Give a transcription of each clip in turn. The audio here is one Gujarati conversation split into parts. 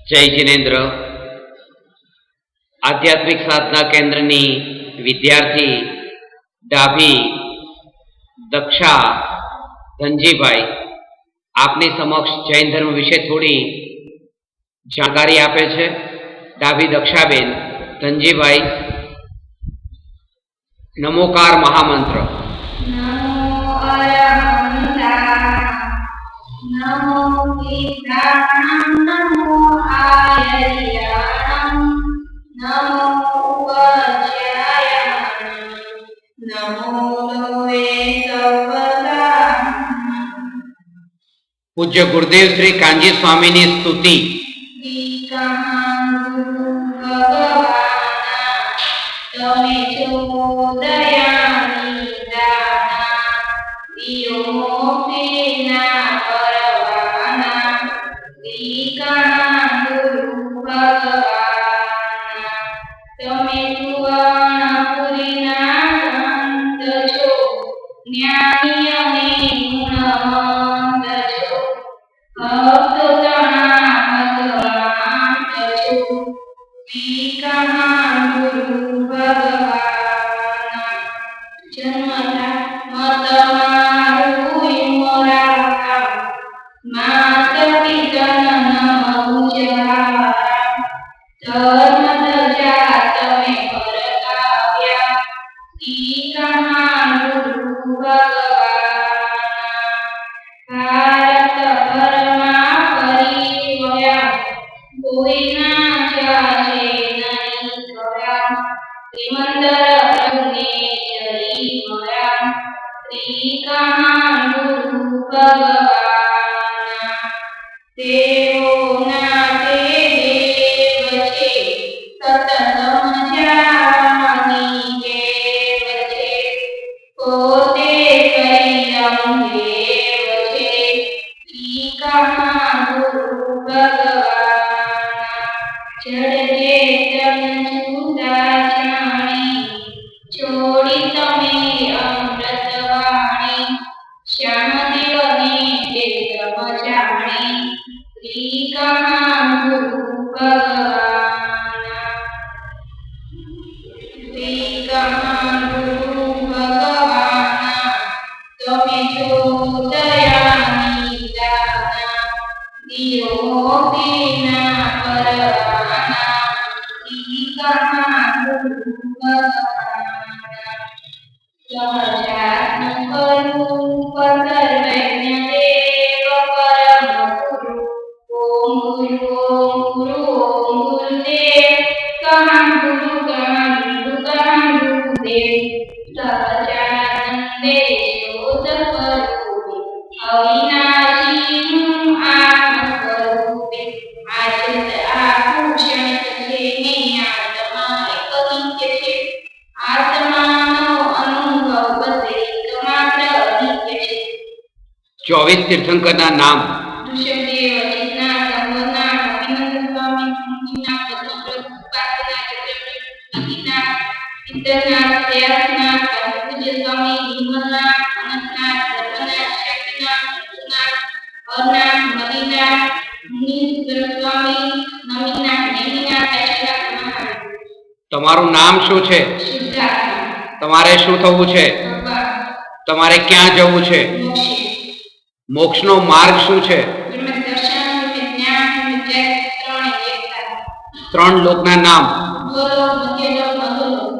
જય જિનેન્દ્ર. આધ્યાત્મિક સાધના કેન્દ્રની વિદ્યાર્થી ડાભી દક્ષા ધનજીભાઈ આપની સમક્ષ જૈન ધર્મ વિશે થોડી જાણકારી આપે છે. ડાભી દક્ષાબેન. ધનજીભાઈ. નમોકાર મહામંત્ર. નમો પિતાણં નમો આયર્યાણં નમો ઉપજ્યાયાણં નમો લોવે સર્વદા. પૂજ્ય ગુરુદેવ શ્રી કાંજી સ્વામીની સ્તુતિ. તમે છો દયાની દાના દિયો મોક્ષના પરવાના શ્રીકાના ગુરુ ભગવાના. તમે સુવર્ણપુરીના સંત છો, જ્ઞાની અને ગુણવંત છો, ભક્તોના ભગવાન છો, શ્રીકાના ગુરુ ભગવાના. જન્મતા મતમારું મોરા કામ માત પિતન નમુજારા ધર્મ ધજા તમે પરકાવ્યા શ્રીકાના ગુરુ ભગવાના. ભારત ભરમાં ફરી વળ્યા કોઈના જાશે નહીં ગયા શ્રીમંદર પ્રજ્ઞેશ્વરી મળ્યા શ્રીકાના ગુરુ ભગવાના. દેવોના તે દેવ છે, સત સમજાવાની જેવ છે, પોતે કૈલમ દેવ છે શ્રીકાના ગુરુ ભગવાના. જડજે તન જુદા જાણી છોડી તમે અમૃતવાણી શ્યામદેવને તે સમજાણી શ્રીકાના ગુરુ ભગવાના. શ્રીકાના ગુરુ ભગવાના. તમે છો દયાની દાના દિયો મોક્ષના પરવાના શ્રીકાના ગુરુ ભગવાના. સહજાત્મ કરું પસર્વૈન્ય દેવ પરમ ગુરુ. ઓમ ગુરુ ઓમ ગુરુ ઓમ ગુરુદેવ. કહા ગુરુ કહા ગુરુ કહા ગુરુદેવ. સહજાનંદે શોધ સ્વરૂપે અવિનાશી હું આત્મ સ્વરૂપે. આચિત આભૂષણ છે ને આત્મા એક નિત્ય છે. આત્માનો અનુભવ બદે એકમાત્ર અનિત્ય છે. 24 તીર્થંકરના નામ. ઋષભદેવ, અજીતનાથ, સંવરનાથ, અભિનંદન સ્વામી, મુંજીનાથ, પદ્મપ્રભુ, ઉપાસનાથ, ચંદ્રપ્રભુ, સિદ્ધનાથ, વ્યાસનાથ, પૂજ્ય સ્વામી, નિર્મલનાથ, અનંતનાથ, સર્વનાથ, શક્તિનાથ, વિષ્ણુનાથ, હરનાથ, મદિનાથ, મુનીશ્વર સ્વામી, નમીનાથ, નેમિનાથ, અચ્યુતાથ, મહાદેવ. તમારું નામ શું છે? શુદ્ધાત્મા. તમારે શું થવું છે? ભગવાન. તમારે ક્યાં જવું છે? મોક્ષે. મોક્ષનો માર્ગ શું છે? દર્શન, જ્ઞાન, વિજય, ત્રણે એકતા. 3 લોકના નામ. બોલો મધ્યલોક, મધોલોક.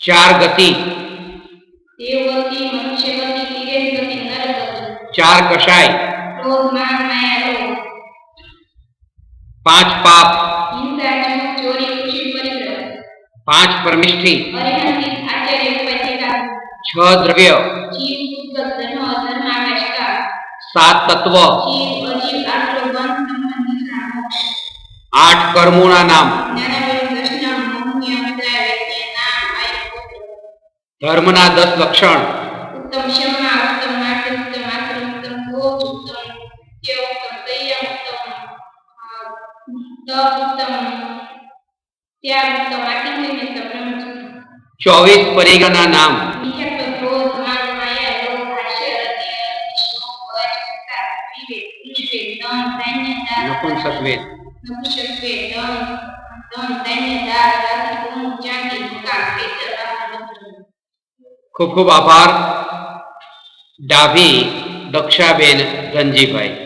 4 ગતિ. દેવગતિ, મનુષ્યગતિ, તિર્યક ગતિ, નરગતિ. 4 કષાય. ક્રોધ, માન, માયા, લોભ. 5 પાપ. હિંસા, જૂઠ, ચોરી, ખુશી, પરિગ્રહ. 5 પરમિષ્ઠિ. અરિહંતિક, આચાર્ય, ઉપાધ્યાય. 6 દ્રવ્ય. જીવ, ઉદ્ગત, ધર્મ, ધર્માકાશ, કાળ. 7 તત્વ. જીવ, અજીવ, આટલો, બંધ, સંબંધ, નિદ્રા, મોક્ષ. 8 કર્મોના નામ. જ્ઞાનાવરણ, દર્શનમ, મોહ્ય, અમૃતાય, વેદ્ય, નામ, આયુ, પુત્ર. ધર્મના 10 લક્ષણ. ઉત્તમ ક્ષમા, ઉત્તમ માર્ગ, ઉત્તમ આચરણ, ઉત્તમ ભોગ, ઉત્તમ નિત્ય, ઉત્તમ સંયમ, ઉત્તમ તપ, ઉત્તમ ત્યાગ, ઉત્તમ આતિથ્ય, ઉત્તમ બ્રહ્મચર્ય. 24 પરિગણના નામ. નિયત, ક્રોધ, માન, માયા, લોભ, હાસ્ય, રતિ, શોક, અચિંતા, વિવેક, નિષેધ, દંડ, સૈન્યતા, નપુંસક વેદ. નપુસક ધન ધાન્ય દાળ રાશિ સોનું ચાંદી મકાન ખેતર આપણે બધું. ખૂબ ખૂબ આભાર ડાભી દક્ષાબેન ધનજીભાઈ.